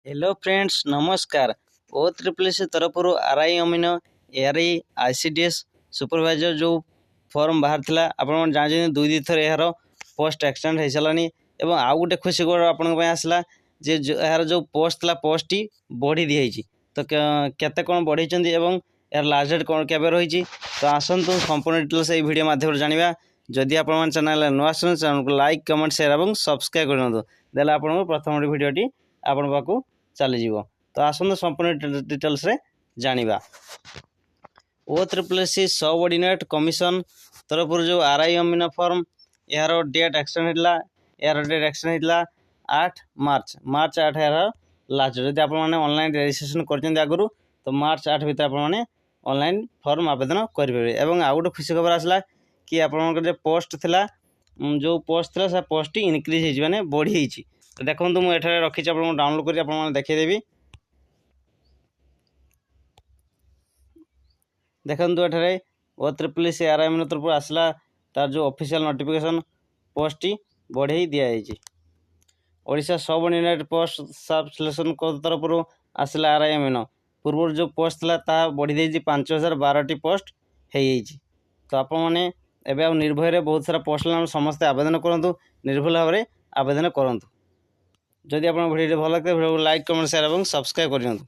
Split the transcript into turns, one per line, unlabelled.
Hello friends नमस्कार। ओ triple C तरफ RI अमीन ARY ICDS supervisor जो फॉर्म बाहर थिला आपण जान दुई थर यार पोस्ट एक्सटेंड हो सारानी एवं आउ गोटे खुशी खबर आपण आसला जे यार जो पोस्ट था पोस्ट बढ़ी दी तो केते कौन बढ़ी यार लास्ट डेट कौन केबे रही तो आसतु संपूर्ण डिटेल्स ये वीडियो माध्यम जाना। जदि आपण चैनल नुआ चैनल को लाइक कमेंट शेयर और सब्सक्राइब कर देला आपन प्रथम वीडियोटी आपण पाखु चली तो आसतु संपूर्ण डिटेल्स रे जानिबा। ओ ट्रिपल सी सबऑर्डिनेट कमिशन तरफ जो आरआई अमीन फॉर्म यार डेट एक्सटेंड होता यार डेट एक्सटेंड होता 8 मार्च 8 यार लास्ट जदि आप ऑनलाइन रजिस्ट्रेशन कर आगु तो मार्च 8 भितर आप ऑनलाइन फॉर्म आवेदन करेंगे। एवं आउ गोटे खुशी खबर आसला कि आप पोस्ट थिला जो पोस्ट थिला से पोस्ट इनक्रीज हो बढ़ी तो देखो मुझे रखी डाउनलोड कर देखदेवी। देखो ये ओ ट्रिपल सी आरआई तरफ आसला तार जो ऑफिशियल नोटिफिकेशन पोस्ट बढ़े दिखाई ओडिशा सबऑर्डिनेट पोस्ट सब सिलेक्शन तरफ आसला आरआई अमीन पूर्व जो पोस्ट था बढ़ी दी 5012 पोस्ट हो तो आप निर्भय बहुत सारा पोस्ट समस्ते आवेदन करूँ निर्भुल भाव में आवेदन करूँ। जदि आप वीडियो भल लगे वीडियो को लाइक कमेंट शेयर और सब्सक्राइब कर दियंतु।